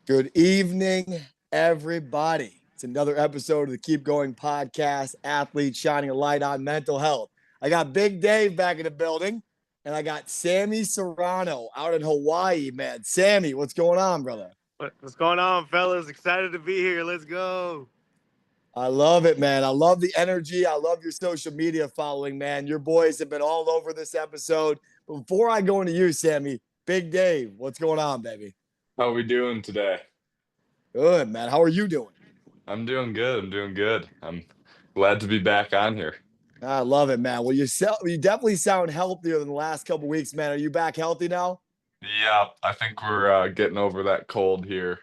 Good evening, everybody. It's another episode of the Keep Going podcast, Athletes Shining a Light on Mental Health. I got Big Dave back in the building, and I got Sammy Serrano out in Hawaii, man. Sammy, what's going on, brother? What's going on, fellas? Excited to be here. Let's go. I love it, man. I love the energy. I love your social media following, man. Your boys have been all over this episode. But before I go into you, Sammy, Big Dave, what's going on, baby? How are we doing today? Good, man. How are you doing? I'm doing good. I'm glad to be back on here. I love it, man. Well, you definitely sound healthier than the last couple weeks, man. Are you back healthy now? Yeah, I think we're getting over that cold here.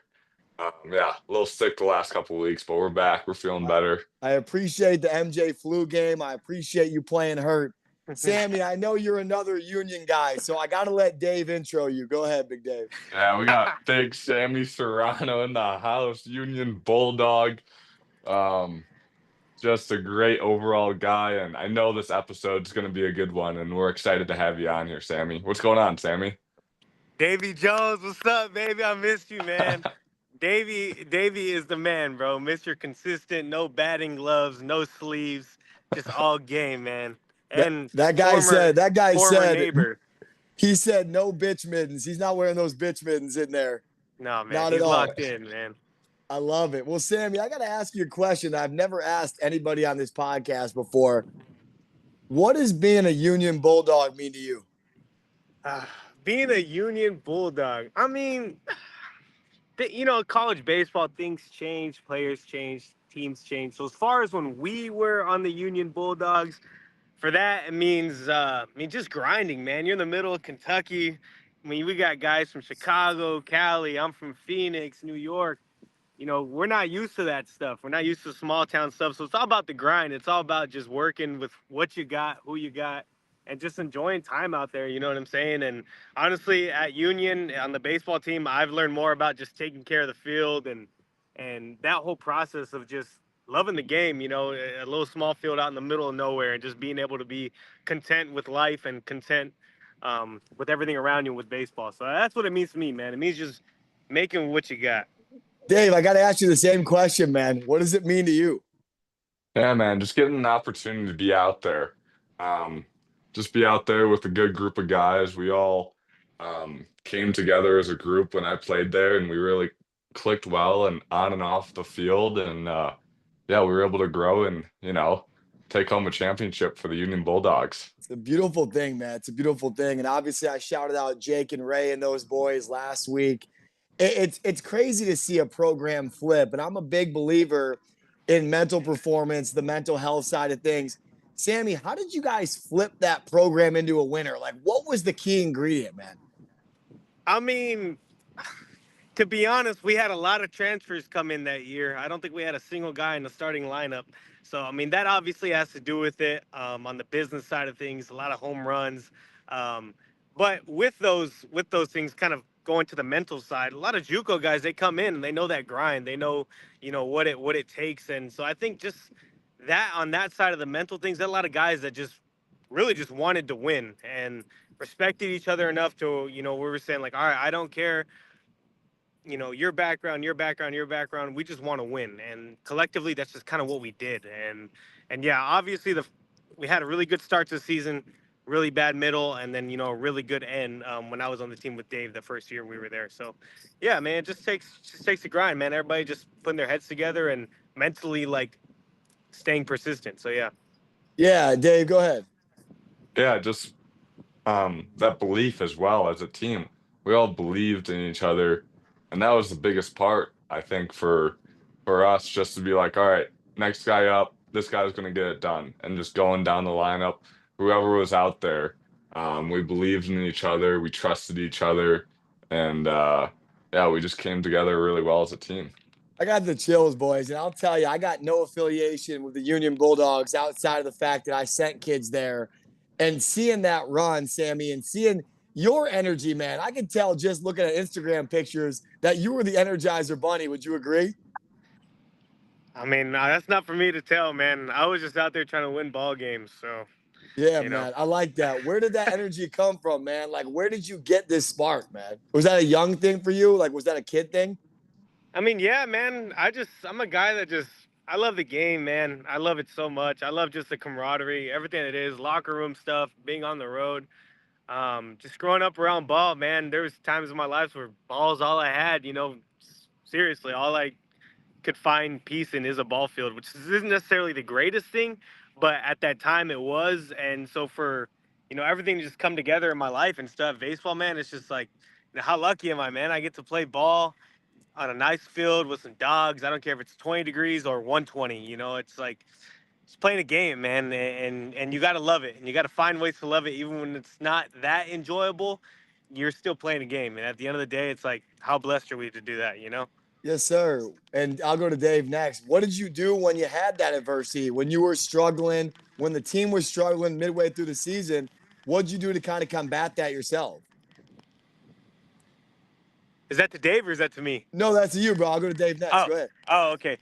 Yeah, a little sick the last couple weeks, but we're back. We're feeling better. I appreciate the MJ flu game. I appreciate you playing hurt. Sammy, I know you're another Union guy, so I got to let Dave intro you. Go ahead, Big Dave. Yeah, we got big Sammy Serrano in the house, Union Bulldog. Just a great overall guy, and I know this episode's going to be a good one, and we're excited to have you on here, Sammy. What's going on, Sammy? Davy Jones, what's up, baby? I missed you, man. Davy is the man, bro. Mr. Consistent, no batting gloves, no sleeves, just all game, man. And that guy said neighbor. He said no bitch mittens. He's not wearing those bitch mittens in there. No, man. Not he's at all. Locked in, man. I love it. Well, Sammy, I got to ask you a question I've never asked anybody on this podcast before. What does being a Union Bulldog mean to you? Being a Union Bulldog, I mean, college baseball, things change, players change, teams change. So as far as when we were on the Union Bulldogs, for that, it means, just grinding, man. You're in the middle of Kentucky. I mean, we got guys from Chicago, Cali. I'm from Phoenix, New York. We're not used to that stuff. We're not used to small town stuff. So it's all about the grind. It's all about just working with what you got, who you got, and just enjoying time out there. You know what I'm saying? And honestly, at Union, on the baseball team, I've learned more about just taking care of the field and that whole process of just loving the game, a little small field out in the middle of nowhere and just being able to be content with life and content with everything around you with baseball. So that's what it means to me, man. It means just making what you got. Dave, I got to ask you the same question, man. What does it mean to you? Yeah, man, just getting an opportunity to be out there. Just be out there with a good group of guys. We all came together as a group when I played there, and we really clicked well and on and off the field. And yeah, we were able to grow and, take home a championship for the Union Bulldogs. It's a beautiful thing, man. It's a beautiful thing. And obviously I shouted out Jake and Ray and those boys last week. It's crazy to see a program flip, and I'm a big believer in mental performance, the mental health side of things. Sammy, how did you guys flip that program into a winner? Like, what was the key ingredient, man? I mean, to be honest, we had a lot of transfers come in that year. I don't think we had a single guy in the starting lineup. So, I mean, that obviously has to do with it on the business side of things, a lot of home runs. But with those things kind of going to the mental side, a lot of JUCO guys, they come in and they know that grind. They know, what it takes. And so I think just that on that side of the mental things, there are a lot of guys that just really just wanted to win and respected each other enough to, we were saying like, all right, I don't care, your background. We just want to win. And collectively, that's just kind of what we did. And yeah, obviously we had a really good start to the season, really bad middle, and then a really good end when I was on the team with Dave the first year we were there. So yeah, man, it just takes a grind, man. Everybody just putting their heads together and mentally like staying persistent. So Yeah, Dave, go ahead. Yeah, just that belief as well as a team. We all believed in each other, and that was the biggest part, I think, for us, just to be like, all right, next guy up, this guy's going to get it done, and just going down the lineup, whoever was out there, we believed in each other, we trusted each other, and yeah, we just came together really well as a team. I got the chills, boys, and I'll tell you, I got no affiliation with the Union Bulldogs outside of the fact that I sent kids there. And seeing that run, Sammy, and seeing your energy, man, I could tell just looking at Instagram pictures that you were the Energizer Bunny. Would you agree? I mean, that's not for me to tell, man. I was just out there trying to win ball games, so. Yeah, man, I like that. Where did that energy come from, man? Like, where did you get this spark, man? Was that a young thing for you? Like, was that a kid thing? I mean, yeah, man. I'm a guy that just I love the game, man. I love it so much. I love just the camaraderie, everything it is, locker room stuff, being on the road. Just growing up around ball, man. There was times in my life where ball's all I had. Seriously, all I could find peace in is a ball field, which isn't necessarily the greatest thing, but at that time it was. And so for everything to just come together in my life and stuff, baseball, man, it's just like, how lucky am I, man? I get to play ball on a nice field with some dogs. I don't care if it's 20 degrees or 120. It's like it's playing a game, man, and you got to love it, and you got to find ways to love it, even when it's not that enjoyable. You're still playing a game, and at the end of the day, it's like, how blessed are we to do that? Yes, sir. And I'll go to Dave next. What did you do when you had that adversity, when you were struggling, when the team was struggling midway through the season? What'd you do to kind of combat that yourself? Is that to Dave or is that to me? No, that's you, bro. I'll go to Dave next. Oh, Go ahead. oh, okay.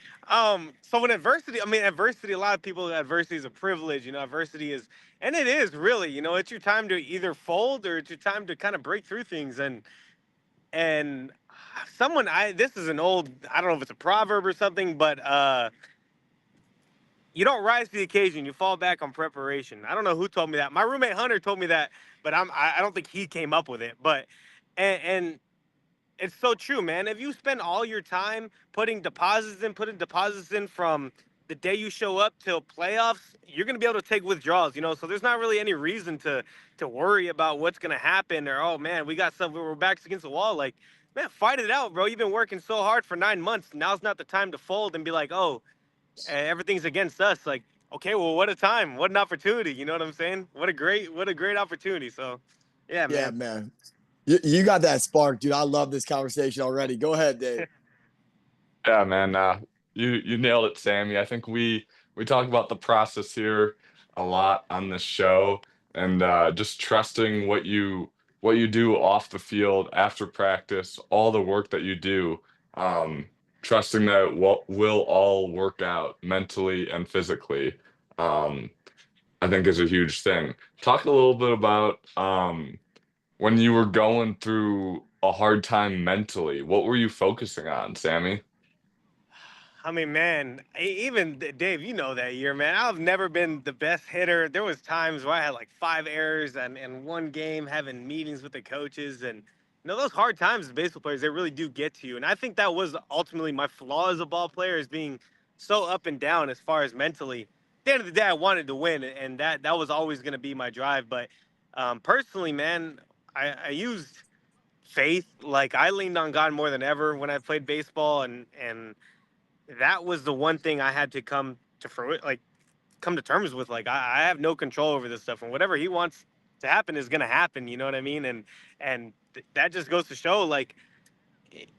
So when adversity, I mean, adversity, a lot of people, adversity is a privilege, adversity is, and it is really, it's your time to either fold or it's your time to kind of break through things. And this is an old, I don't know if it's a proverb or something, but, you don't rise to the occasion, you fall back on preparation. I don't know who told me that. My roommate Hunter told me that, but I don't think he came up with it, and it's so true, man. If you spend all your time putting deposits in from the day you show up till playoffs, you're gonna be able to take withdrawals. So there's not really any reason to worry about what's gonna happen or, oh man, we got something, we're backs against the wall. Like, man, fight it out, bro. You've been working so hard for 9 months. Now's not the time to fold and be like, oh, everything's against us. Like, okay, well, what a time, what an opportunity. You know what I'm saying? What a great opportunity. So, yeah, Yeah, man. man. You got that spark, dude. I love this conversation already. Go ahead, Dave. Yeah, man. You nailed it, Sammy. I think we talk about the process here a lot on this show, and just trusting what you do off the field after practice, all the work that you do, um, trusting that will all work out mentally and physically. Um, I think is a huge thing. Talk a little bit about when you were going through a hard time mentally. What were you focusing on, Sammy? I mean, man, even Dave, that year, man, I've never been the best hitter. There was times where I had like 5 errors and one game, having meetings with the coaches, and those hard times as baseball players, they really do get to you. And I think that was ultimately my flaw as a ball player, is being so up and down as far as mentally. At the end of the day, I wanted to win, and that was always going to be my drive. But personally, man, I used faith. Like, I leaned on God more than ever when I played baseball, and that was the one thing I had to come to terms with. Like, I have no control over this stuff, and whatever he wants to happen is gonna happen. You know what I mean? And that just goes to show, like,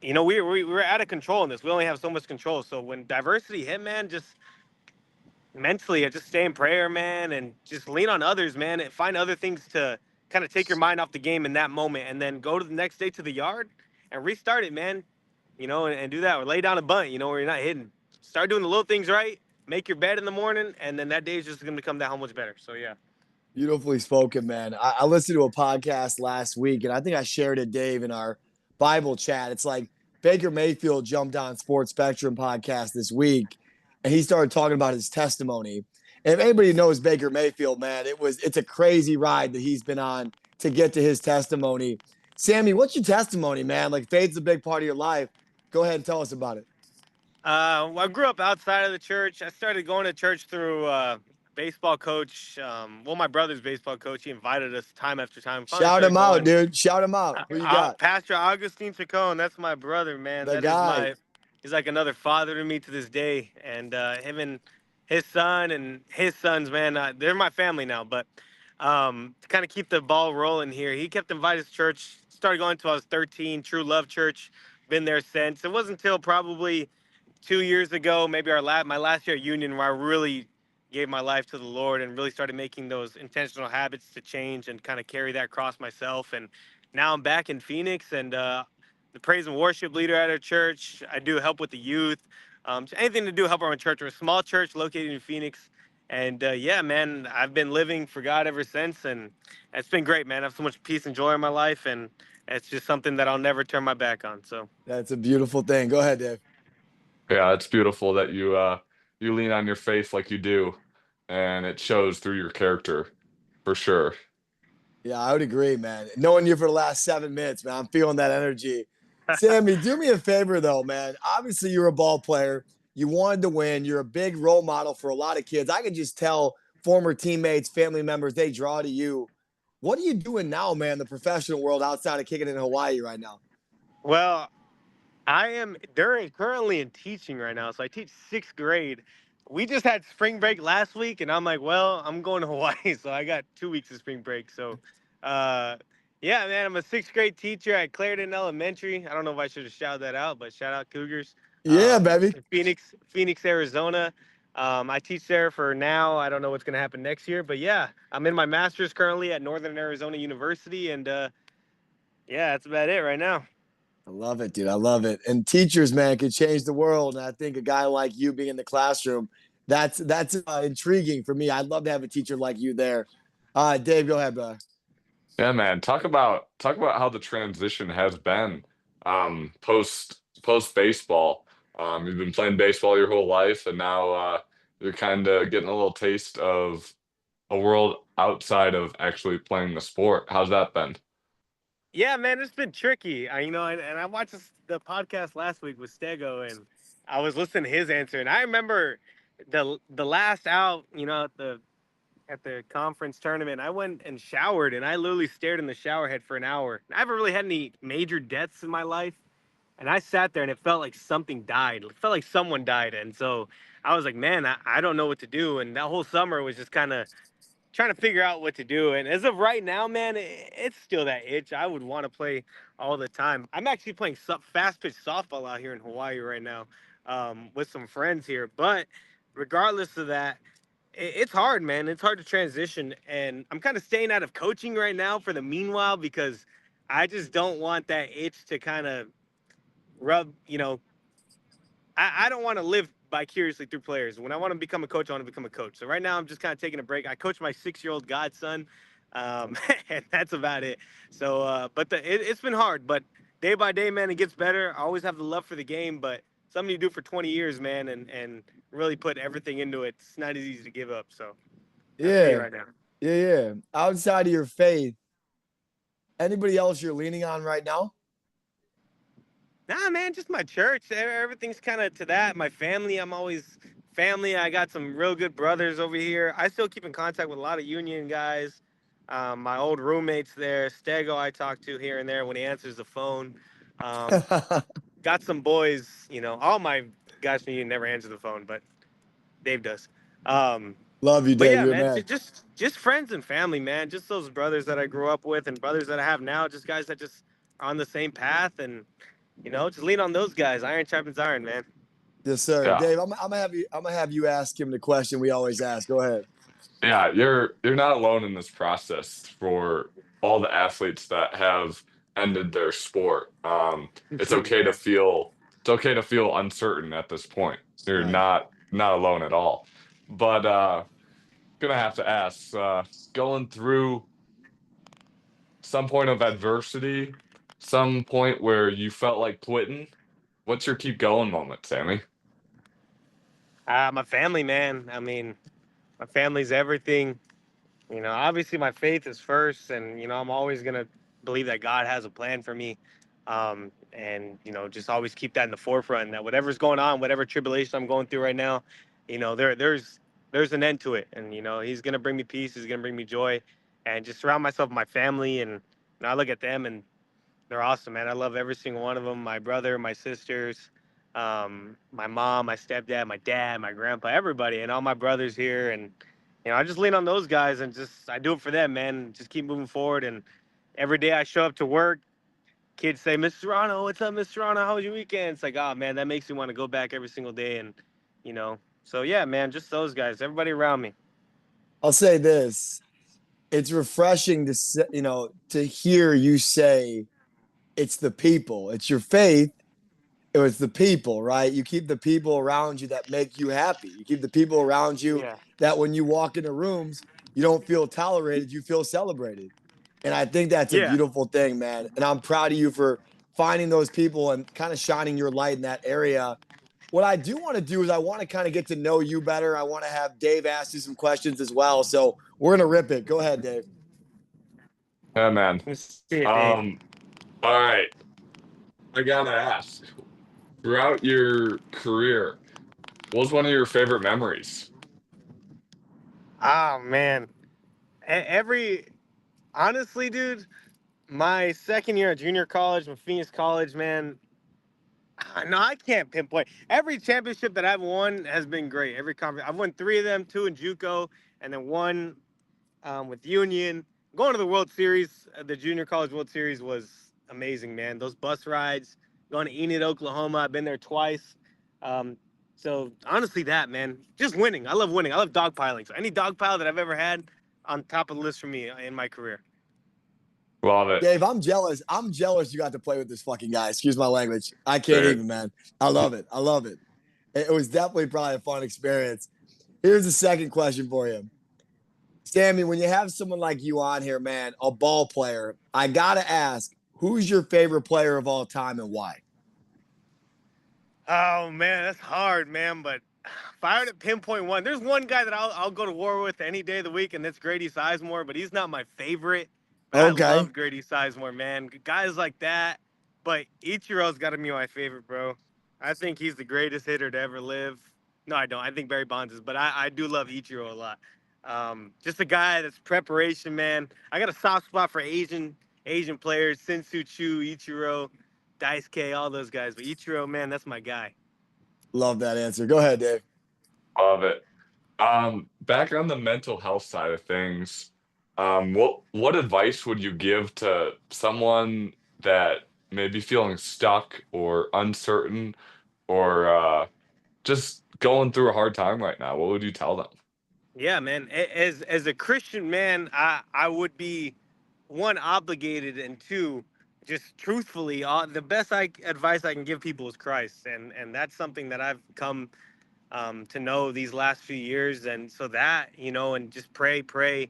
we're out of control in this. We only have so much control. So when diversity hit, man, just mentally, I just stay in prayer, man, and just lean on others, man, and find other things to kind of take your mind off the game in that moment, and then go to the next day to the yard and restart it, man. And do that, or lay down a bunt, where you're not hitting. Start doing the little things right. Make your bed in the morning, and then that day is just going to become that whole much better. So, yeah. Beautifully spoken, man. I listened to a podcast last week, and I think I shared it, Dave, in our Bible chat. It's like Baker Mayfield jumped on Sports Spectrum podcast this week, and he started talking about his testimony. And if anybody knows Baker Mayfield, man, it's a crazy ride that he's been on to get to his testimony. Sammy, what's your testimony, man? Like, faith's a big part of your life. Go ahead and tell us about it. Well, I grew up outside of the church. I started going to church through baseball coach. My brother's baseball coach. He invited us time after time. Finally Shout started him out, going. dude. Shout him out. Who you got? Pastor Augustine Chacon. That's my brother, man. The That is guy. he's like another father to me to this day. And him and his son and his sons, man, they're my family now. But to kind of keep the ball rolling here, he kept inviting us to church. Started going until I was 13. True Love Church. Been there since. It wasn't until probably 2 years ago, maybe my last year at Union, where I really gave my life to the Lord and really started making those intentional habits to change and kind of carry that cross myself. And now I'm back in Phoenix, and the praise and worship leader at our church. I do help with the youth, so anything to do help our church. We're a small church located in Phoenix, and yeah, man, I've been living for God ever since, and it's been great, man. I have so much peace and joy in my life, and it's just something that I'll never turn my back on. So That's a beautiful thing. Go ahead, Dave. Yeah, it's beautiful that you lean on your faith like you do, and it shows through your character for sure. Yeah, I would agree, man. Knowing you for the last 7 minutes, man, I'm feeling that energy. Sammy, do me a favor though, man. Obviously, you're a ball player. You wanted to win. You're a big role model for a lot of kids. I can just tell former teammates, family members, they draw to you. What are you doing now, man, in the professional world outside of kicking in Hawaii right now? well, I am currently in teaching right now. So I teach sixth grade. We just had spring break last week, and I'm like, well, I'm going to Hawaii, so I got 2 weeks of spring break. So, uh, yeah, man, I'm a sixth grade teacher at Clarendon Elementary. I don't know if I should have shouted that out, but shout out Cougars. Yeah, baby. In Phoenix, Arizona. I teach there for now. I don't know what's going to happen next year, but yeah, I'm in my master's currently at Northern Arizona University, and yeah, that's about it right now. I love it, dude. I love it. And teachers, man, can change the world. And I think a guy like you being in the classroom, that's intriguing for me. I'd love to have a teacher like you there. Dave, go ahead, bro. Yeah, man. Talk about how the transition has been post baseball. You've been playing baseball your whole life, and now you're kind of getting a little taste of a world outside of actually playing the sport. How's that been? Yeah, man, it's been tricky. And I watched the podcast last week with Stego, and I was listening to his answer, and I remember the last out, at the conference tournament, I went and showered, and I literally stared in the shower head for an hour. I haven't really had any major deaths in my life, and I sat there, and it felt like something died. It felt like someone died, and so I was like, man, I don't know what to do. And that whole summer was just kind of trying to figure out what to do. And as of right now, man, it's still that itch. I would want to play all the time. I'm actually playing fast pitch softball out here in Hawaii right now, with some friends here. But regardless of that, it's hard, man. It's hard to transition. And I'm kind of staying out of coaching right now for the meanwhile because I just don't want that itch to kind of rub, I don't want to live vicariously through players. When I want to become a coach, I want to become a coach. So right now, I'm just kind of taking a break. I coach my 6-year-old godson, and that's about it. So, but it's been hard. But day by day, man, it gets better. I always have the love for the game, but something you do for 20 years, man, and really put everything into it. It's not as easy to give up. So that's me Yeah, right now. yeah. Outside of your faith, anybody else you're leaning on right now? Nah, man, just my church. Everything's kind of to that. My family, I'm always family. I got some real good brothers over here. I still keep in contact with a lot of union guys. My old roommates there, Stego, I talk to here and there when he answers the phone. Um, got some boys, all my guys from union never answer the phone, but Dave does. Um, Love you, but Dave. yeah, You're a man, man. just friends and family, man. Just those brothers that I grew up with and brothers that I have now. Just guys that just are on the same path and just lean on those guys. Iron sharpens iron, man. Yes, sir. Yeah. Dave, I'm gonna have you ask him the question we always ask. Go ahead. Yeah, you're not alone in this process for all the athletes that have ended their sport. It's okay to feel uncertain at this point. You're Right. not alone at all. But gonna have to ask, going through some point of adversity, some point where you felt like quitting, what's your keep going moment, Sammy? My family, man. I mean, my family's everything. Obviously my faith is first, and I'm always gonna believe that God has a plan for me, and just always keep that in the forefront. That whatever's going on, whatever tribulation I'm going through right now, there's an end to it, and He's gonna bring me peace. He's gonna bring me joy, and just surround myself with my family. And I look at them, and they're awesome, man. I love every single one of them. My brother, my sisters, my mom, my stepdad, my dad, my grandpa, everybody, and all my brothers here. And I just lean on those guys and just I do it for them, man. Just keep moving forward. And every day I show up to work, kids say, "Mr. Serrano, what's up, Mr. Serrano? How was your weekend?" It's like, oh man, that makes me want to go back every single day. And you know, so yeah, man, just those guys, everybody around me. I'll say this. It's refreshing to hear you say it's the people. It's your faith. It's the people, right? You keep the people around you that make you happy. You keep the people around you Yeah. that when you walk into rooms, you don't feel tolerated, you feel celebrated. And I think that's a Yeah. beautiful thing, man. And I'm proud of you for finding those people and kind of shining your light in that area. What I do want to do is I want to kind of get to know you better. I want to have Dave ask you some questions as well. So we're going to rip it. Go ahead, Dave. Yeah, man. Let's see it, Dave. All right. I gotta ask, throughout your career, what was one of your favorite memories? Oh man, every honestly, dude, my second year at junior college, my Phoenix College, man. No, I can't pinpoint. Every championship that I've won has been great. Every conference, I've won 3 of them, 2 in JUCO, and then one with Union. Going to the World Series, the Junior College World Series was amazing, man. Those bus rides, going to Enid, Oklahoma. I've been there twice. Um, so honestly, that man, just winning. I love winning. I love dogpiling. So any dogpile that I've ever had, on top of the list for me in my career. Love it. Dave, I'm jealous. I'm jealous you got to play with this fucking guy. Excuse my language. I can't Dude. even, man. I love it. I love it. It was definitely probably a fun experience. Here's the second question for you. Sammy, when you have someone like you on here, man, a ball player, I got to ask, who's your favorite player of all time and why? Oh man, that's hard, man. But if I were to pinpoint one, there's one guy that I'll go to war with any day of the week, and that's Grady Sizemore. But he's not my favorite. But I Okay. love Grady Sizemore, man. Guys like that. But Ichiro's got to be my favorite, bro. I think he's the greatest hitter to ever live. No, I don't. I think Barry Bonds is, but I do love Ichiro a lot. Just a guy that's preparation, man. I got a soft spot for Asian players, Sensu Chu, Ichiro, Dice K, all those guys. But Ichiro, man, that's my guy. Love that answer. Go ahead, Dave. Love it. Back on the mental health side of things, what advice would you give to someone that may be feeling stuck or uncertain or just going through a hard time right now? What would you tell them? Yeah, man. As a Christian man, I would be one obligated and two just truthfully the best advice I can give people is Christ, and that's something that I've come to know these last few years, and so that and just pray,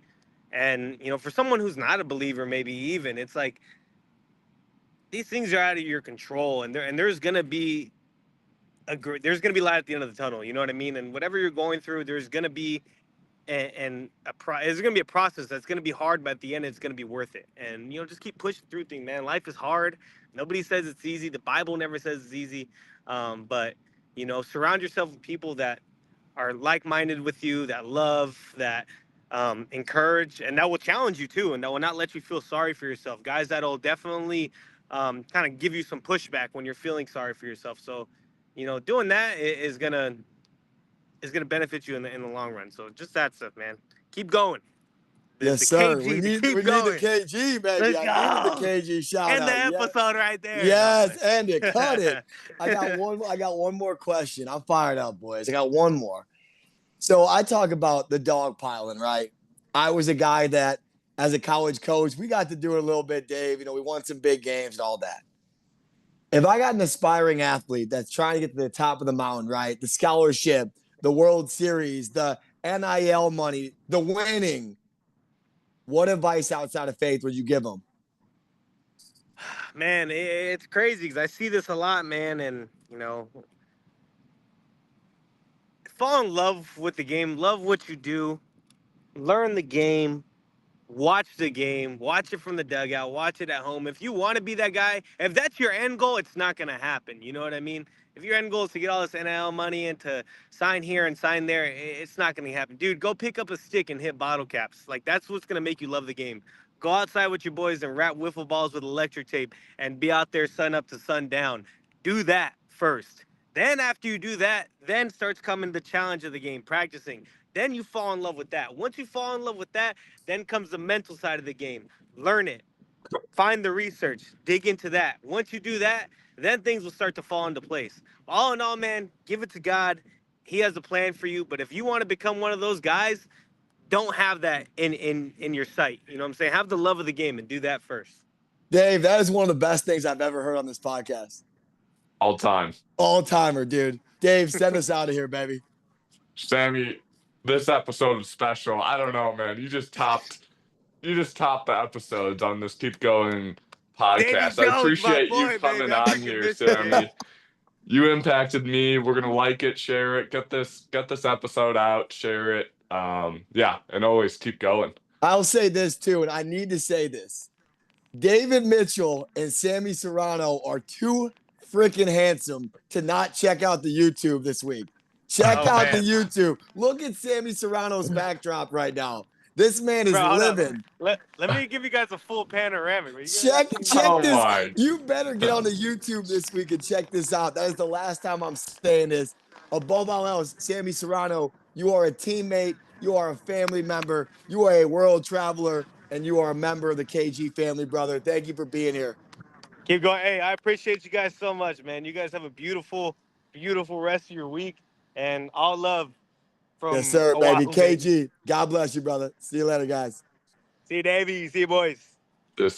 and for someone who's not a believer, maybe even it's like these things are out of your control, and there's gonna be there's gonna be light at the end of the tunnel. You know what I mean? And whatever you're going through, there's gonna be it's going to be a process that's going to be hard, but at the end, it's going to be worth it. And, just keep pushing through things, man. Life is hard. Nobody says it's easy. The Bible never says it's easy. But, surround yourself with people that are like-minded with you, that love, that encourage, and that will challenge you too. And that will not let you feel sorry for yourself. Guys that'll definitely kind of give you some pushback when you're feeling sorry for yourself. So, doing that is going to benefit you in the long run. So just that stuff, man. Keep going. Yes, the sir. KG, We need keep the going. KG, baby. Let's I needed go. the KG shout End out. the episode right there. Yes, end it. Cut it. I got one more question. I'm fired up, boys. I got one more. So I talk about the dog piling, right? I was a guy that, as a college coach, we got to do it a little bit, Dave. We won some big games and all that. If I got an aspiring athlete that's trying to get to the top of the mountain, right? The scholarship, the World Series, the NIL money, the winning, what advice outside of faith would you give them? Man, it's crazy because I see this a lot, man. And, fall in love with the game, love what you do, learn the game, watch the game, watch it from the dugout, watch it at home. If you want to be that guy, if that's your end goal, it's not going to happen. You know what I mean? If your end goal is to get all this NIL money and to sign here and sign there, it's not going to happen. Dude, go pick up a stick and hit bottle caps. Like, that's what's going to make you love the game. Go outside with your boys and wrap wiffle balls with electric tape and be out there sun up to sun down. Do that first. Then after you do that, then starts coming the challenge of the game, practicing. Then you fall in love with that. Once you fall in love with that, then comes the mental side of the game. Learn it. Find the research. Dig into that. Once you do that, then things will start to fall into place. All in all, man, give it to God. He has a plan for you. But if you want to become one of those guys, don't have that in your sight. You know what I'm saying? Have the love of the game and do that first. Dave, that is one of the best things I've ever heard on this podcast. All time. All timer, dude. Dave, send us out of here, baby. Sammy, this episode is special. I don't know, man. You just top the episodes on this Keep Going Davy podcast. I Jones, my appreciate you boy, coming baby. I on freaking here, miss you, Sammy. dude. You impacted me. We're gonna like it, share it, get this episode out, share it. Yeah, and always keep going. I'll say this too, and I need to say this. David Mitchell and Sammy Serrano are too freaking handsome to not check out the YouTube this week. Check out the YouTube. Look at Sammy Serrano's backdrop right now. This man is Bro, hold on. living. Let me give you guys a full panoramic. Check Oh this. my. You better get on the YouTube this week and check this out. That is the last time I'm saying this. Above all else, Sammy Serrano, you are a teammate. You are a family member. You are a world traveler, and you are a member of the KG family, brother. Thank you for being here. Keep going. Hey, I appreciate you guys so much, man. You guys have a beautiful, beautiful rest of your week, and all love from Yes, sir, baby. Oahu, baby. KG, God bless you, brother. See you later, guys. See you, Davey. See you, boys. This